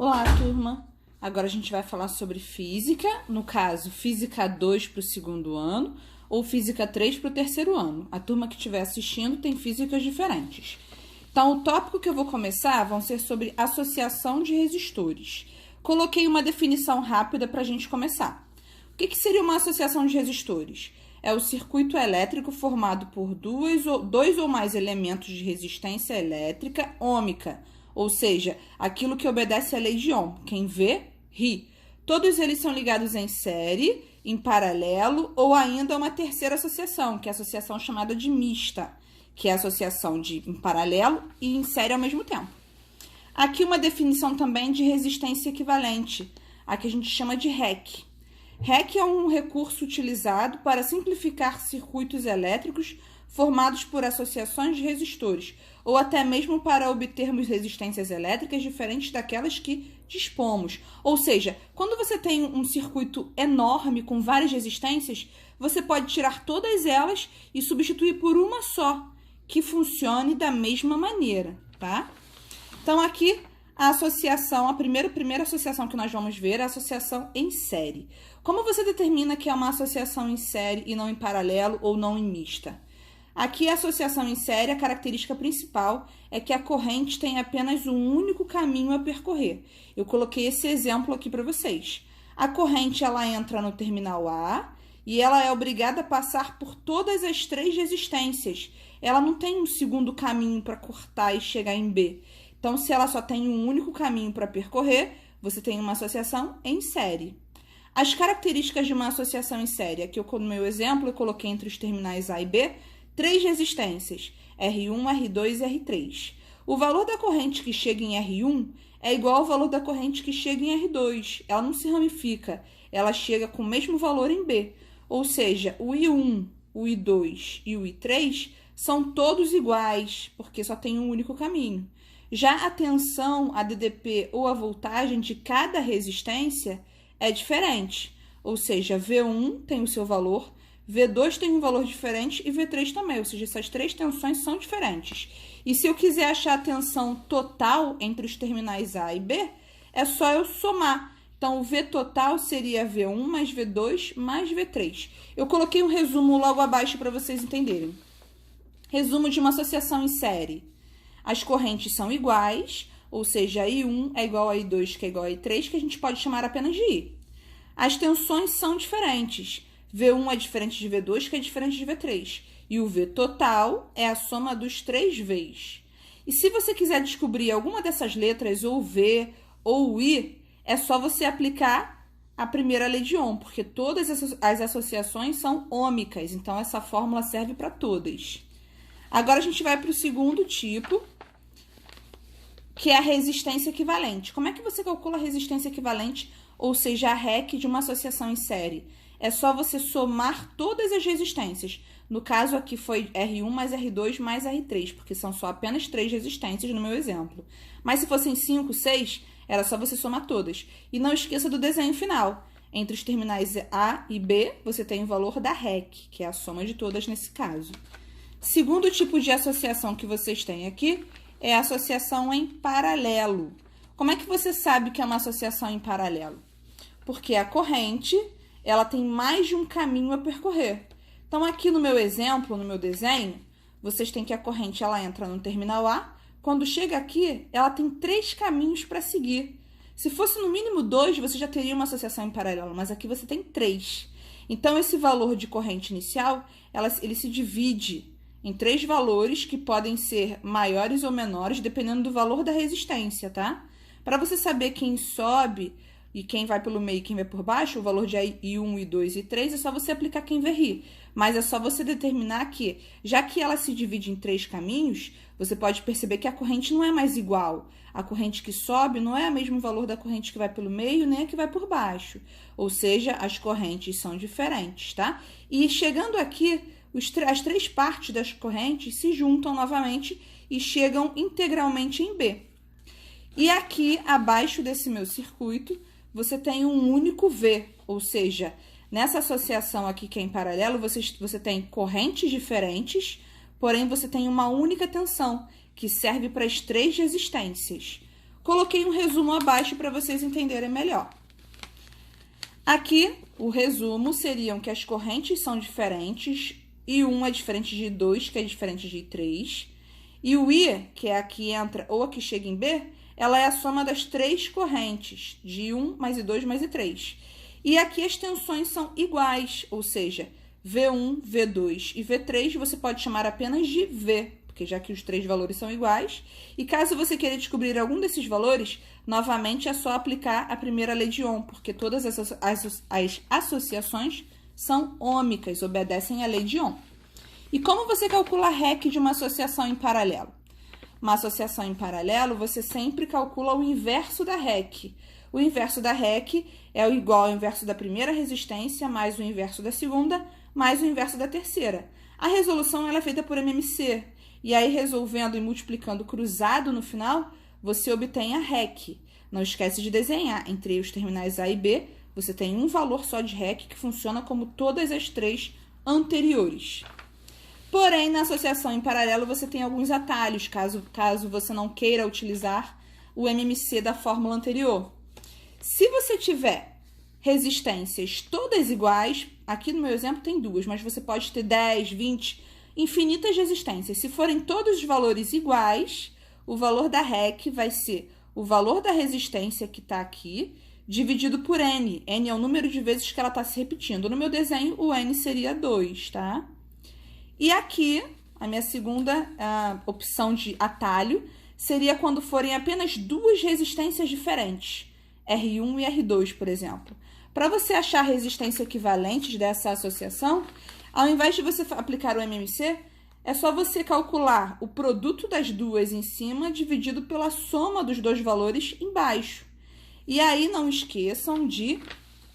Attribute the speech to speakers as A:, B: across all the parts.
A: Olá, turma! Agora a gente vai falar sobre física, no caso, física 2 para o segundo ano ou física 3 para o terceiro ano. A turma que estiver assistindo tem físicas diferentes. Então, o tópico que eu vou começar vão ser sobre associação de resistores. Coloquei uma definição rápida para a gente começar. O que seria uma associação de resistores? É o circuito elétrico formado por dois ou mais elementos de resistência elétrica ôhmica, ou seja, aquilo que obedece à lei de Ohm. Quem vê, ri. Todos eles são ligados em série, em paralelo ou ainda uma terceira associação, que é a associação chamada de mista, que é a associação em paralelo e em série ao mesmo tempo. Aqui uma definição também de resistência equivalente, a que a gente chama de REC. REC é um recurso utilizado para simplificar circuitos elétricos formados por associações de resistores, ou até mesmo para obtermos resistências elétricas diferentes daquelas que dispomos. Ou seja, quando você tem um circuito enorme com várias resistências, você pode tirar todas elas e substituir por uma só, que funcione da mesma maneira, tá? Então, aqui a associação, a primeira associação que nós vamos ver é a associação em série. Como você determina que é uma associação em série e não em paralelo ou não em mista? Aqui a associação em série, a característica principal é que a corrente tem apenas um único caminho a percorrer. Eu coloquei esse exemplo aqui para vocês. A corrente ela entra no terminal A e ela é obrigada a passar por todas as três resistências. Ela não tem um segundo caminho para cortar e chegar em B. Então, se ela só tem um único caminho para percorrer, você tem uma associação em série. As características de uma associação em série, aqui no meu exemplo, eu coloquei entre os terminais A e B, três resistências, R1, R2 e R3. O valor da corrente que chega em R1 é igual ao valor da corrente que chega em R2. Ela não se ramifica, ela chega com o mesmo valor em B. Ou seja, o I1, o I2 e o I3 são todos iguais, porque só tem um único caminho. Já a tensão, a DDP ou a voltagem de cada resistência é diferente. Ou seja, V1 tem o seu valor, V2 tem um valor diferente e V3 também, ou seja, essas três tensões são diferentes. E se eu quiser achar a tensão total entre os terminais A e B, é só eu somar. Então, o V total seria V1 mais V2 mais V3. Eu coloquei um resumo logo abaixo para vocês entenderem. Resumo de uma associação em série. As correntes são iguais, ou seja, I1 é igual a I2, que é igual a I3, que a gente pode chamar apenas de I. As tensões são diferentes. V1 é diferente de V2, que é diferente de V3. E o V total é a soma dos três Vs. E se você quiser descobrir alguma dessas letras, ou V ou I, é só você aplicar a primeira lei de Ohm, porque todas as associações são ôhmicas, então essa fórmula serve para todas. Agora a gente vai para o segundo tipo, que é a resistência equivalente. Como é que você calcula a resistência equivalente, ou seja, a REC de uma associação em série? É só você somar todas as resistências. No caso aqui foi R1 mais R2 mais R3, porque são só apenas três resistências no meu exemplo. Mas se fossem 5, 6, era só você somar todas. E não esqueça do desenho final. Entre os terminais A e B, você tem o valor da REC, que é a soma de todas nesse caso. Segundo tipo de associação que vocês têm aqui é a associação em paralelo. Como é que você sabe que é uma associação em paralelo? Porque a corrente ela tem mais de um caminho a percorrer. Então, aqui no meu exemplo, no meu desenho, vocês têm que a corrente ela entra no terminal A. Quando chega aqui, ela tem três caminhos para seguir. Se fosse no mínimo 2, você já teria uma associação em paralelo, mas aqui você tem 3. Então, esse valor de corrente inicial, ele se divide em 3 valores que podem ser maiores ou menores, dependendo do valor da resistência, tá? Para você saber quem sobe e quem vai pelo meio e quem vai por baixo, o valor de I1, I2 e I3, é só você aplicar quem vê rir. Mas é só você determinar que, já que ela se divide em 3 caminhos, você pode perceber que a corrente não é mais igual. A corrente que sobe não é o mesmo valor da corrente que vai pelo meio, nem a que vai por baixo. Ou seja, as correntes são diferentes, tá? E chegando aqui, as 3 partes das correntes se juntam novamente e chegam integralmente em B. E aqui, abaixo desse meu circuito, você tem um único V, ou seja, nessa associação aqui que é em paralelo, você tem correntes diferentes, porém você tem uma única tensão, que serve para as 3 resistências. Coloquei um resumo abaixo para vocês entenderem melhor. Aqui, o resumo seriam que as correntes são diferentes, I1 é diferente de I2, que é diferente de I3, e o I, que é a que entra ou a que chega em B, ela é a soma das três correntes, de I1 mais I2 mais I3. E aqui as tensões são iguais, ou seja, V1, V2 e V3 você pode chamar apenas de V, porque já que os três valores são iguais. E caso você queira descobrir algum desses valores, novamente é só aplicar a primeira lei de Ohm, porque todas as associações são ômicas, obedecem à lei de Ohm. E como você calcula a REC de uma associação em paralelo? Uma associação em paralelo, você sempre calcula o inverso da REC. O inverso da REC é igual ao inverso da primeira resistência, mais o inverso da segunda, mais o inverso da terceira. A resolução ela é feita por MMC. E aí, resolvendo e multiplicando cruzado no final, você obtém a REC. Não esquece de desenhar. Entre os terminais A e B, você tem um valor só de REC que funciona como todas as três anteriores. Porém, na associação em paralelo, você tem alguns atalhos, caso você não queira utilizar o MMC da fórmula anterior. Se você tiver resistências todas iguais, aqui no meu exemplo tem duas, mas você pode ter 10, 20, infinitas resistências. Se forem todos os valores iguais, o valor da REC vai ser o valor da resistência que está aqui, dividido por N. N é o número de vezes que ela está se repetindo. No meu desenho, o N seria 2, tá? E aqui, a minha segunda opção de atalho seria quando forem apenas duas resistências diferentes, R1 e R2, por exemplo. Para você achar resistência equivalentes dessa associação, ao invés de você aplicar o MMC, é só você calcular o produto das duas em cima dividido pela soma dos dois valores embaixo. E aí não esqueçam de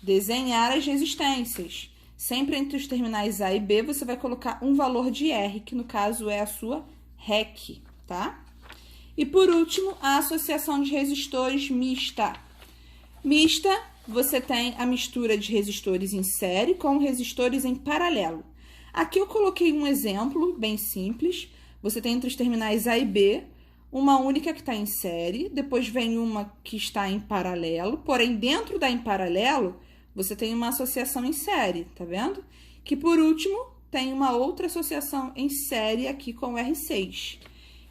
A: desenhar as resistências. Sempre entre os terminais A e B, você vai colocar um valor de R, que no caso é a sua REC, tá? E por último, a associação de resistores mista. Mista, você tem a mistura de resistores em série com resistores em paralelo. Aqui eu coloquei um exemplo bem simples. Você tem entre os terminais A e B uma única que está em série, depois vem uma que está em paralelo, porém dentro da em paralelo você tem uma associação em série, tá vendo? Que por último tem uma outra associação em série aqui com o R6.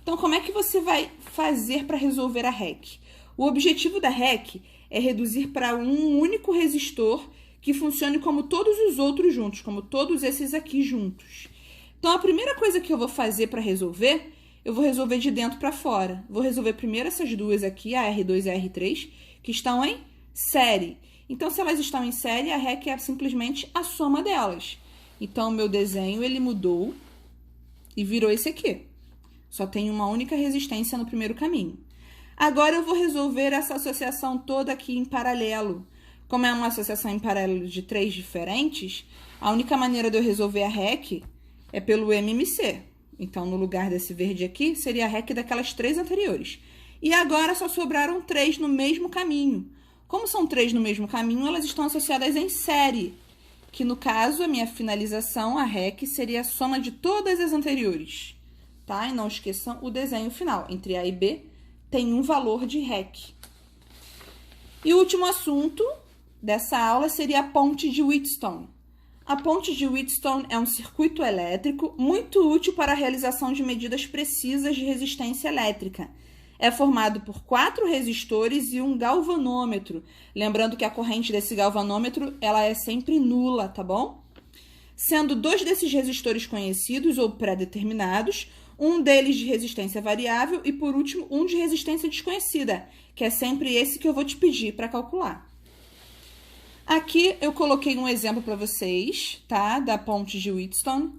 A: Então como é que você vai fazer para resolver a REC? O objetivo da REC é reduzir para um único resistor que funcione como todos os outros juntos, como todos esses aqui juntos. Então, a primeira coisa que eu vou fazer para resolver, eu vou resolver de dentro para fora. Vou resolver primeiro essas duas aqui, a R2 e a R3, que estão em série. Então, se elas estão em série, a REC é simplesmente a soma delas. Então, o meu desenho, ele mudou e virou esse aqui. Só tem uma única resistência no primeiro caminho. Agora, eu vou resolver essa associação toda aqui em paralelo. Como é uma associação em paralelo de três diferentes, a única maneira de eu resolver a REC é pelo MMC. Então, no lugar desse verde aqui, seria a REC daquelas três anteriores. E agora, só sobraram três no mesmo caminho. Como são três no mesmo caminho, elas estão associadas em série, que no caso, a minha finalização, a REC, seria a soma de todas as anteriores. Tá? E não esqueçam o desenho final. Entre A e B, tem um valor de REC. E o último assunto dessa aula seria a ponte de Wheatstone. A ponte de Wheatstone é um circuito elétrico muito útil para a realização de medidas precisas de resistência elétrica. É formado por 4 resistores e um galvanômetro. Lembrando que a corrente desse galvanômetro ela é sempre nula, tá bom? Sendo 2 desses resistores conhecidos ou pré-determinados, um deles de resistência variável e, por último, um de resistência desconhecida, que é sempre esse que eu vou te pedir para calcular. Aqui eu coloquei um exemplo para vocês, tá? Da ponte de Wheatstone.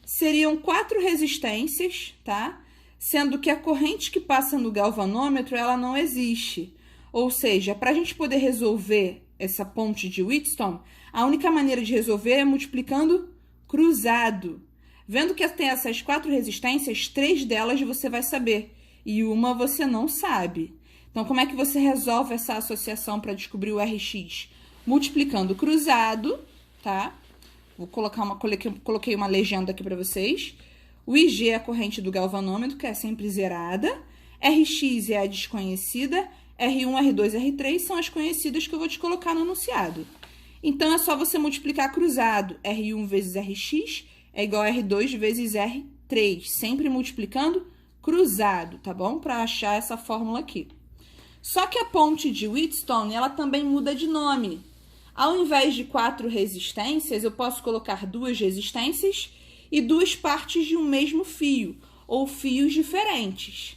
A: Seriam 4 resistências, tá? Sendo que a corrente que passa no galvanômetro, ela não existe. Ou seja, para a gente poder resolver essa ponte de Wheatstone, a única maneira de resolver é multiplicando cruzado. Vendo que tem essas 4 resistências, 3 delas você vai saber e uma você não sabe. Então, como é que você resolve essa associação para descobrir o RX? Multiplicando cruzado, tá? Coloquei uma legenda aqui para vocês. O IG é a corrente do galvanômetro, que é sempre zerada. RX é a desconhecida. R1, R2, R3 são as conhecidas que eu vou te colocar no enunciado. Então, é só você multiplicar cruzado. R1 vezes Rx é igual a R2 vezes R3. Sempre multiplicando cruzado, tá bom? Para achar essa fórmula aqui. Só que a ponte de Wheatstone, ela também muda de nome. Ao invés de 4 resistências, eu posso colocar 2 resistências e 2 partes de um mesmo fio, ou fios diferentes.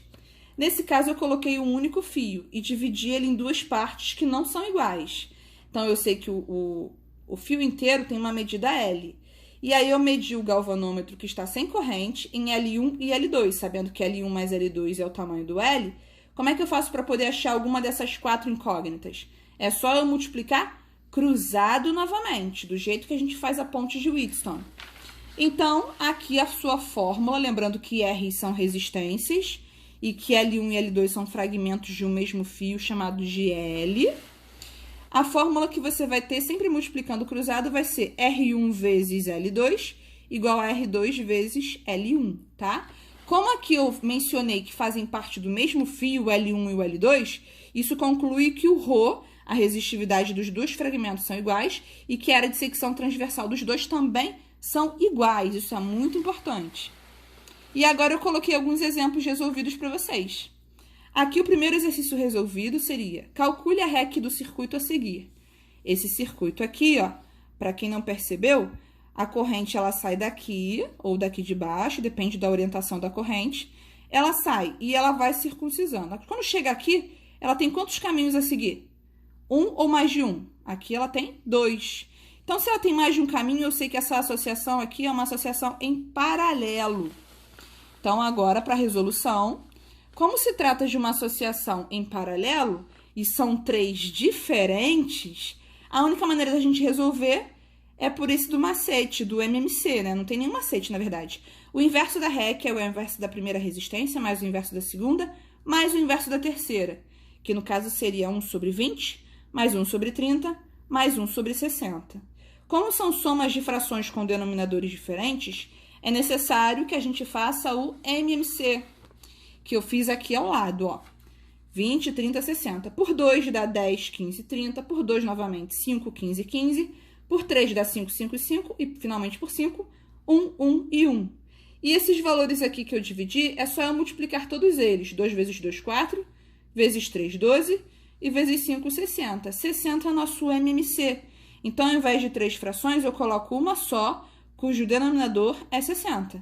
A: Nesse caso, eu coloquei um único fio e dividi ele em 2 partes que não são iguais. Então, eu sei que o fio inteiro tem uma medida L. E aí, eu medi o galvanômetro que está sem corrente em L1 e L2, sabendo que L1 mais L2 é o tamanho do L. Como é que eu faço para poder achar alguma dessas 4 incógnitas? É só eu multiplicar cruzado novamente, do jeito que a gente faz a ponte de Wheatstone. Então, aqui a sua fórmula, lembrando que R são resistências e que L1 e L2 são fragmentos de um mesmo fio chamado de L. A fórmula que você vai ter, sempre multiplicando o cruzado, vai ser R1 vezes L2 igual a R2 vezes L1, tá? Como aqui eu mencionei que fazem parte do mesmo fio, o L1 e o L2, isso conclui que o ρ, a resistividade dos dois fragmentos, são iguais e que a área de secção transversal dos dois também são iguais. Isso é muito importante. E agora eu coloquei alguns exemplos resolvidos para vocês. Aqui o primeiro exercício resolvido seria: calcule a REC do circuito a seguir. Esse circuito aqui, ó, para quem não percebeu, a corrente ela sai daqui ou daqui de baixo, depende da orientação da corrente. Ela sai e ela vai circuncisando. Quando chega aqui, ela tem quantos caminhos a seguir? Um ou mais de um? Aqui ela tem 2. Então, se ela tem mais de um caminho, eu sei que essa associação aqui é uma associação em paralelo. Então, agora, para a resolução, como se trata de uma associação em paralelo e são 3 diferentes, a única maneira da gente resolver é por esse do macete, do MMC, né? Não tem nenhum macete, na verdade. O inverso da REC é o inverso da primeira resistência, mais o inverso da segunda, mais o inverso da terceira, que no caso seria 1 sobre 20, mais 1 sobre 30, mais 1 sobre 60. Como são somas de frações com denominadores diferentes, é necessário que a gente faça o MMC, que eu fiz aqui ao lado, ó. 20, 30, 60. Por 2 dá 10, 15, 30. Por 2, novamente, 5, 15, 15. Por 3 dá 5, 5, 5. E, finalmente, por 5, 1, 1 e 1. E esses valores aqui que eu dividi, é só eu multiplicar todos eles. 2 vezes 2, 4. Vezes 3, 12. E vezes 5, 60. 60 é nosso MMC. Então, ao invés de 3 frações, eu coloco uma só, cujo denominador é 60.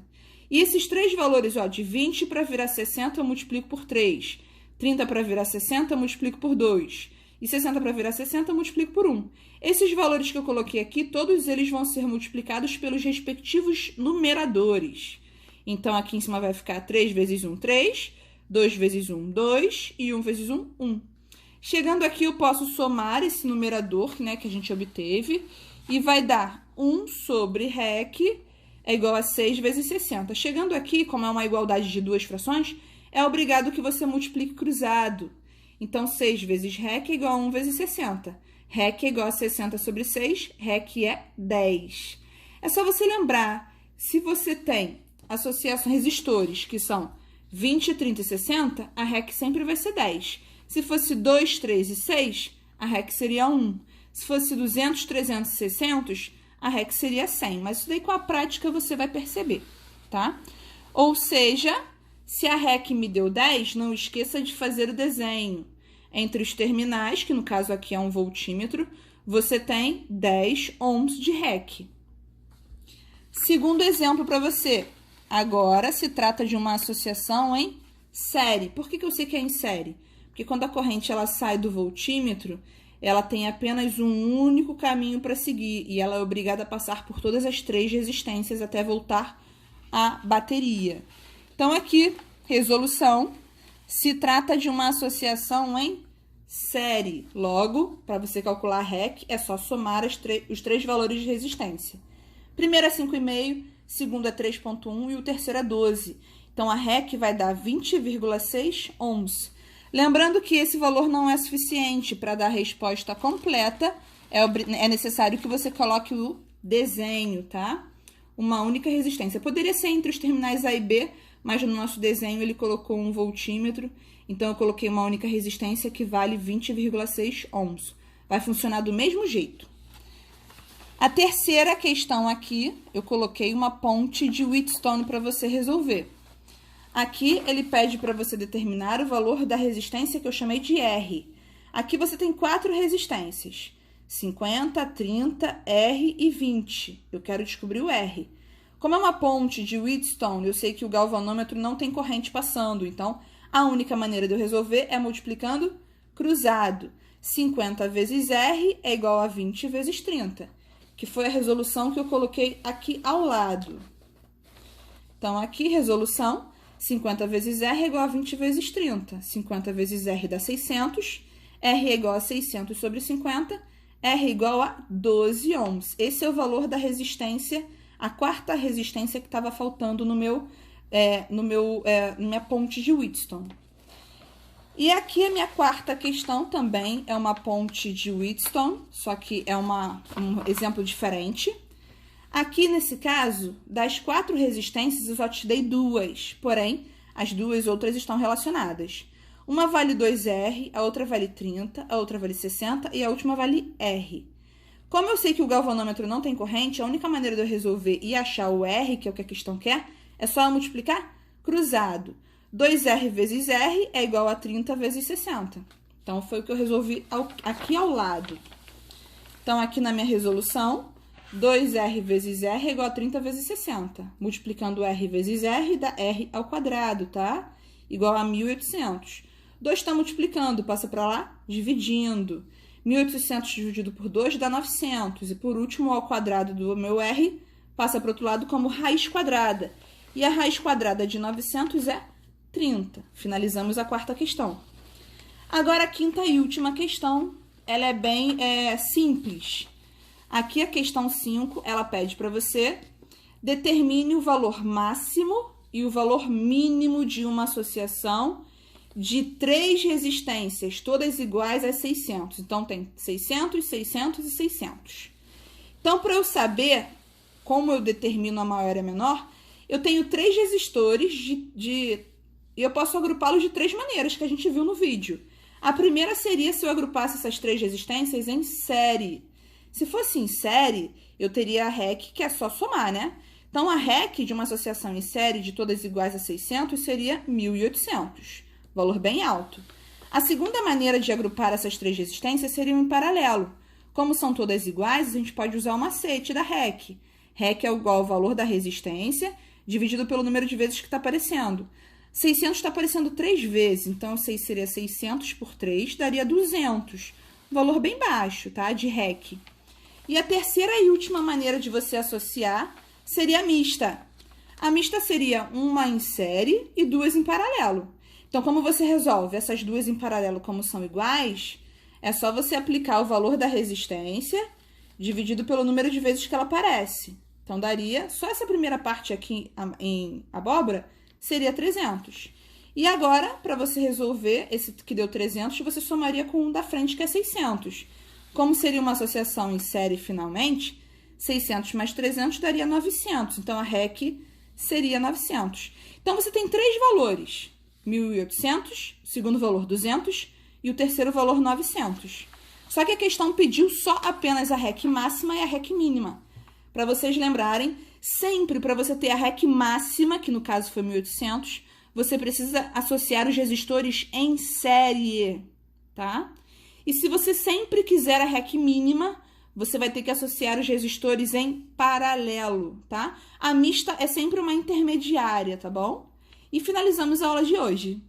A: E esses 3 valores, ó, de 20 para virar 60, eu multiplico por 3. 30 para virar 60, eu multiplico por 2. E 60 para virar 60, eu multiplico por 1. Esses valores que eu coloquei aqui, todos eles vão ser multiplicados pelos respectivos numeradores. Então, aqui em cima vai ficar 3 vezes 1, 3. 2 vezes 1, 2. E 1 vezes 1, 1. Chegando aqui, eu posso somar esse numerador, né, que a gente obteve. E vai dar 1 sobre REC é igual a 6 vezes 60. Chegando aqui, como é uma igualdade de 2 frações, é obrigado que você multiplique cruzado. Então, 6 vezes REC é igual a 1 vezes 60. REC é igual a 60 sobre 6, REC é 10. É só você lembrar, se você tem associações resistores, que são 20, 30 e 60, a REC sempre vai ser 10. Se fosse 2, 3 e 6, a REC seria 1. Se fosse 200, 300 e 600, a REC seria 100. Mas isso daí com a prática você vai perceber, tá? Ou seja, se a REC me deu 10, não esqueça de fazer o desenho. Entre os terminais, que no caso aqui é um voltímetro, você tem 10 ohms de REC. Segundo exemplo para você. Agora se trata de uma associação em série. Por que eu sei que é em série? Porque quando a corrente ela sai do voltímetro, ela tem apenas um único caminho para seguir e ela é obrigada a passar por todas as 3 resistências até voltar à bateria. Então, aqui, resolução, se trata de uma associação em série. Logo, para você calcular a REC, é só somar os 3 valores de resistência. Primeiro é 5,5, segundo é 3,1 e o terceiro é 12. Então, a REC vai dar 20,6 ohms. Lembrando que esse valor não é suficiente para dar a resposta completa, é necessário que você coloque o desenho, tá? Uma única resistência. Poderia ser entre os terminais A e B, mas no nosso desenho ele colocou um voltímetro, Então, eu coloquei uma única resistência que vale 20,6 ohms. Vai funcionar do mesmo jeito. A terceira questão aqui, eu coloquei uma ponte de Wheatstone para você resolver. Aqui, ele pede para você determinar o valor da resistência que eu chamei de R. Aqui você tem 4 resistências, 50, 30, R e 20. Eu quero descobrir o R. Como é uma ponte de Wheatstone, eu sei que o galvanômetro não tem corrente passando, então a única maneira de eu resolver é multiplicando cruzado. 50 vezes R é igual a 20 vezes 30, que foi a resolução que eu coloquei aqui ao lado. Então, aqui, resolução, 50 vezes R é igual a 20 vezes 30. 50 vezes R dá 600, R é igual a 600 sobre 50, R é igual a 12 ohms. Esse é o valor da resistência, a quarta resistência que estava faltando na minha ponte de Wheatstone. E aqui a minha quarta questão também é uma ponte de Wheatstone, só que é um exemplo diferente. Aqui, nesse caso, das 4 resistências, eu só te dei 2, porém, as 2 outras estão relacionadas. Uma vale 2R, a outra vale 30, a outra vale 60 e a última vale R. Como eu sei que o galvanômetro não tem corrente, a única maneira de eu resolver e achar o R, que é o que a questão quer, é só multiplicar cruzado. 2R vezes R é igual a 30 vezes 60. Então, foi o que eu resolvi aqui ao lado. Então, aqui na minha resolução, 2R vezes R é igual a 30 vezes 60. Multiplicando R vezes R, dá R ao quadrado, tá? Igual a 1.800. 2 está multiplicando, passa para lá, dividindo. 1.800 dividido por 2 dá 900. E, por último, o ao quadrado do meu R passa para o outro lado como raiz quadrada. E a raiz quadrada de 900 é 30. Finalizamos a quarta questão. Agora, a quinta e última questão, ela é bem simples. Aqui, a questão 5, ela pede para você determine o valor máximo e o valor mínimo de uma associação de 3 resistências, todas iguais a 600. Então, tem 600, 600 e 600. Então, para eu saber como eu determino a maior e a menor, eu tenho 3 resistores e eu posso agrupá-los de 3 maneiras que a gente viu no vídeo. A primeira seria se eu agrupasse essas 3 resistências em série. Se fosse em série, eu teria a REC, que é só somar, né? Então, a REC de uma associação em série de todas iguais a 600 seria 1.800, valor bem alto. A segunda maneira de agrupar essas 3 resistências seria em paralelo. Como são todas iguais, a gente pode usar o macete da REC. REC é igual ao valor da resistência dividido pelo número de vezes que está aparecendo. 600 está aparecendo 3 vezes, então seria 600 por 3, daria 200. Valor bem baixo, tá? De REC. E a terceira e última maneira de você associar seria a mista. A mista seria uma em série e 2 em paralelo. Então, como você resolve essas 2 em paralelo como são iguais, é só você aplicar o valor da resistência dividido pelo número de vezes que ela aparece. Então, daria, só essa primeira parte aqui em abóbora, seria 300. E agora, para você resolver esse que deu 300, você somaria com um da frente, que é 600. Como seria uma associação em série finalmente, 600 mais 300 daria 900. Então, a REC seria 900. Então, você tem 3 valores. 1.800, o segundo valor 200 e o terceiro valor 900. Só que a questão pediu só apenas a REC máxima e a REC mínima. Para vocês lembrarem, sempre para você ter a REC máxima, que no caso foi 1.800, você precisa associar os resistores em série, tá? E se você sempre quiser a REC mínima, você vai ter que associar os resistores em paralelo, tá? A mista é sempre uma intermediária, tá bom? E finalizamos a aula de hoje.